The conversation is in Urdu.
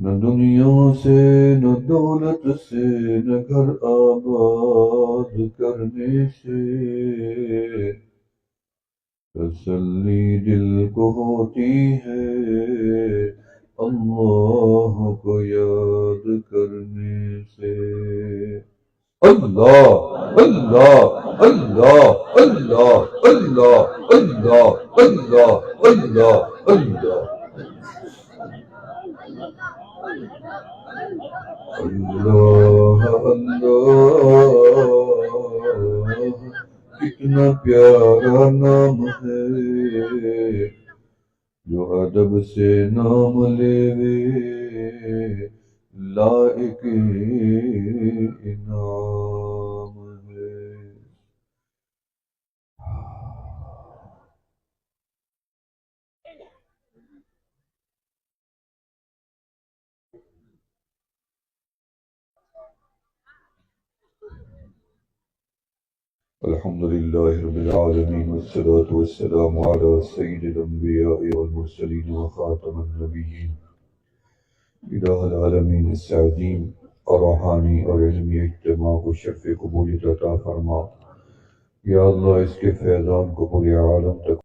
نہ دنیا سے نہ دولت سے نہ گھر آباد کرنے سے تسلی دل کو ہوتی ہے اللہ کو یاد کرنے سے۔ اللہ اللہ اللہ اللہ اللہ اللہ اللہ اللہ اللہ اللہ اللہ، کتنا پیارا نام ہے جو ادب سے نام لے لائق انعام ہے۔ الحمد لله رب العالمين والصلاة والسلام على سيد الأنبياء والمرسلين وخاتم النبيين إله العالمين السعدين روحانی اور علمی اجتماع کو شرف قبولیت عطا فرما۔ یا اللہ اس کے فیضان کو پورے عالم تک